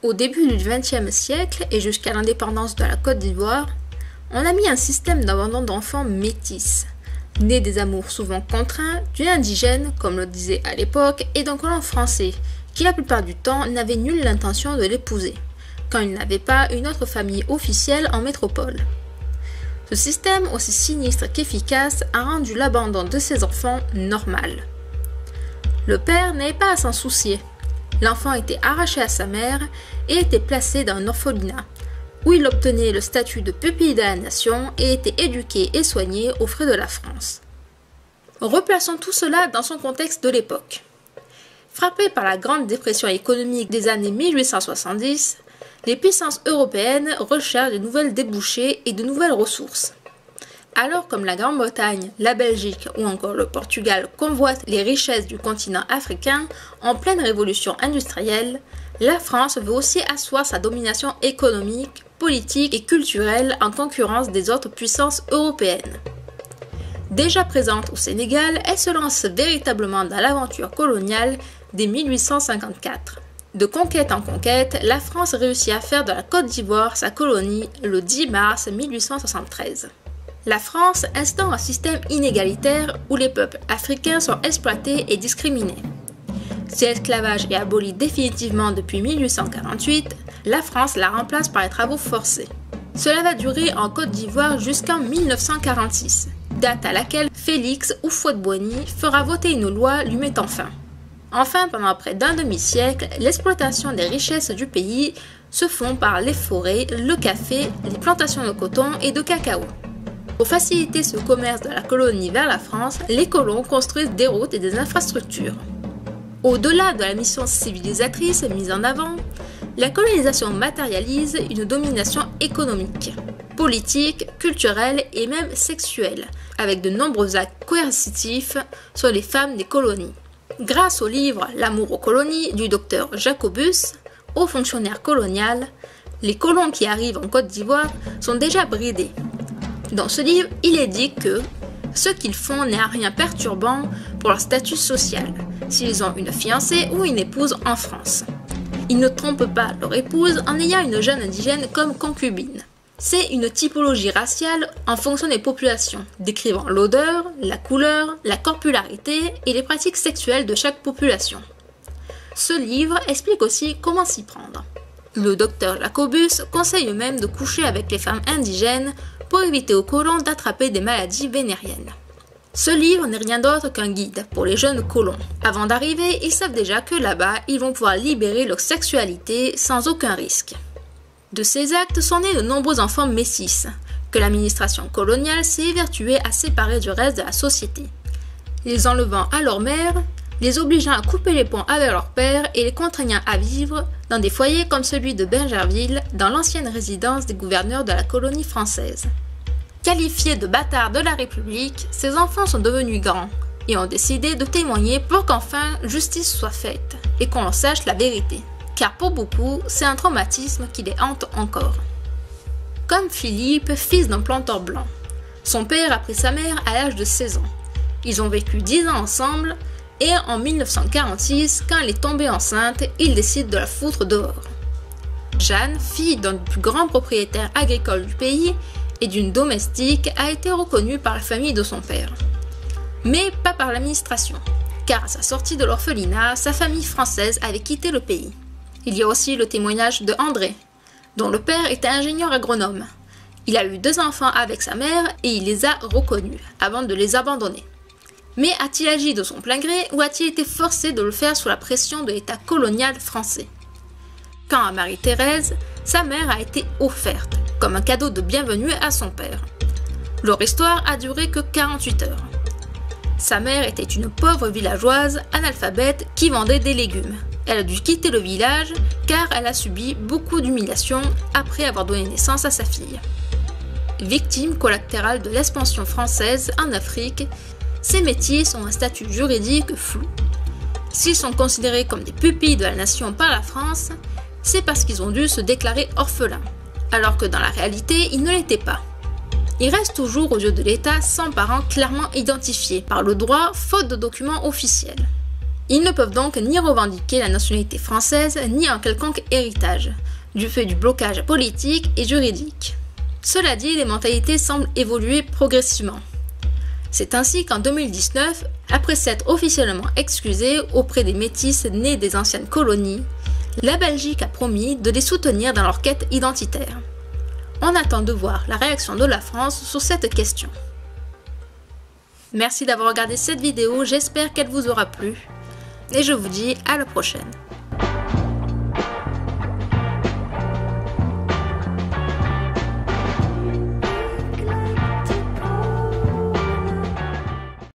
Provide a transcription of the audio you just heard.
Au début du XXe siècle et jusqu'à l'indépendance de la Côte d'Ivoire, on a mis un système d'abandon d'enfants métis, nés des amours souvent contraints d'une indigène, comme le disait à l'époque, et d'un colon français, qui la plupart du temps n'avait nulle intention de l'épouser, quand il n'avait pas une autre famille officielle en métropole. Ce système, aussi sinistre qu'efficace, a rendu l'abandon de ses enfants normal. Le père n'avait pas à s'en soucier. L'enfant était arraché à sa mère et était placé dans un orphelinat, où il obtenait le statut de pupille de la nation et était éduqué et soigné aux frais de la France. Replaçons tout cela dans son contexte de l'époque. Frappé par la grande dépression économique des années 1870, les puissances européennes recherchent de nouvelles débouchés et de nouvelles ressources. Alors comme la Grande-Bretagne, la Belgique ou encore le Portugal convoitent les richesses du continent africain en pleine révolution industrielle, la France veut aussi asseoir sa domination économique, politique et culturelle en concurrence des autres puissances européennes. Déjà présente au Sénégal, elle se lance véritablement dans l'aventure coloniale dès 1854. De conquête en conquête, la France réussit à faire de la Côte d'Ivoire sa colonie le 10 mars 1873. La France instaure un système inégalitaire où les peuples africains sont exploités et discriminés. Si l'esclavage est aboli définitivement depuis 1848, la France la remplace par les travaux forcés. Cela va durer en Côte d'Ivoire jusqu'en 1946, date à laquelle Félix Houphouët-Boigny fera voter une loi lui mettant fin. Enfin, pendant près d'un demi-siècle, l'exploitation des richesses du pays se font par les forêts, le café, les plantations de coton et de cacao. Pour faciliter ce commerce de la colonie vers la France, les colons construisent des routes et des infrastructures. Au-delà de la mission civilisatrice mise en avant, la colonisation matérialise une domination économique, politique, culturelle et même sexuelle, avec de nombreux actes coercitifs sur les femmes des colonies. Grâce au livre « L'amour aux colonies » du docteur Jacobus, haut fonctionnaire colonial, les colons qui arrivent en Côte d'Ivoire sont déjà bridés. Dans ce livre, il est dit que ce qu'ils font n'est à rien perturbant pour leur statut social, s'ils ont une fiancée ou une épouse en France. Ils ne trompent pas leur épouse en ayant une jeune indigène comme concubine. C'est une typologie raciale en fonction des populations, décrivant l'odeur, la couleur, la corpularité et les pratiques sexuelles de chaque population. Ce livre explique aussi comment s'y prendre. Le docteur Jacobus conseille même de coucher avec les femmes indigènes pour éviter aux colons d'attraper des maladies vénériennes. Ce livre n'est rien d'autre qu'un guide pour les jeunes colons. Avant d'arriver, ils savent déjà que là-bas, ils vont pouvoir libérer leur sexualité sans aucun risque. De ces actes sont nés de nombreux enfants métis, que l'administration coloniale s'est évertuée à séparer du reste de la société, les enlevant à leur mère, les obligeant à couper les ponts avec leur père et les contraignant à vivre dans des foyers comme celui de Bingerville, dans l'ancienne résidence des gouverneurs de la colonie française. Qualifiés de bâtards de la République, ces enfants sont devenus grands et ont décidé de témoigner pour qu'enfin justice soit faite et qu'on en sache la vérité. Car pour beaucoup, c'est un traumatisme qui les hante encore. Comme Philippe, fils d'un planteur blanc. Son père a pris sa mère à l'âge de 16 ans. Ils ont vécu 10 ans ensemble et en 1946, quand elle est tombée enceinte, il décide de la foutre dehors. Jeanne, fille d'un des plus grands propriétaires agricoles du pays et d'une domestique, a été reconnue par la famille de son père. Mais pas par l'administration, car à sa sortie de l'orphelinat, sa famille française avait quitté le pays. Il y a aussi le témoignage de André, dont le père était ingénieur agronome. Il a eu 2 enfants avec sa mère et il les a reconnus avant de les abandonner. Mais a-t-il agi de son plein gré ou a-t-il été forcé de le faire sous la pression de l'État colonial français? Quant à Marie-Thérèse, sa mère a été offerte comme un cadeau de bienvenue à son père. Leur histoire a duré que 48 heures. Sa mère était une pauvre villageoise analphabète qui vendait des légumes. Elle a dû quitter le village car elle a subi beaucoup d'humiliations après avoir donné naissance à sa fille. Victime collatérale de l'expansion française en Afrique, ces métis ont un statut juridique flou. S'ils sont considérés comme des pupilles de la nation par la France, c'est parce qu'ils ont dû se déclarer orphelins, alors que dans la réalité, ils ne l'étaient pas. Ils restent toujours aux yeux de l'État sans parents clairement identifiés par le droit faute de documents officiels. Ils ne peuvent donc ni revendiquer la nationalité française, ni un quelconque héritage, du fait du blocage politique et juridique. Cela dit, les mentalités semblent évoluer progressivement. C'est ainsi qu'en 2019, après s'être officiellement excusée auprès des métis nés des anciennes colonies, la Belgique a promis de les soutenir dans leur quête identitaire. On attend de voir la réaction de la France sur cette question. Merci d'avoir regardé cette vidéo, j'espère qu'elle vous aura plu et je vous dis à la prochaine.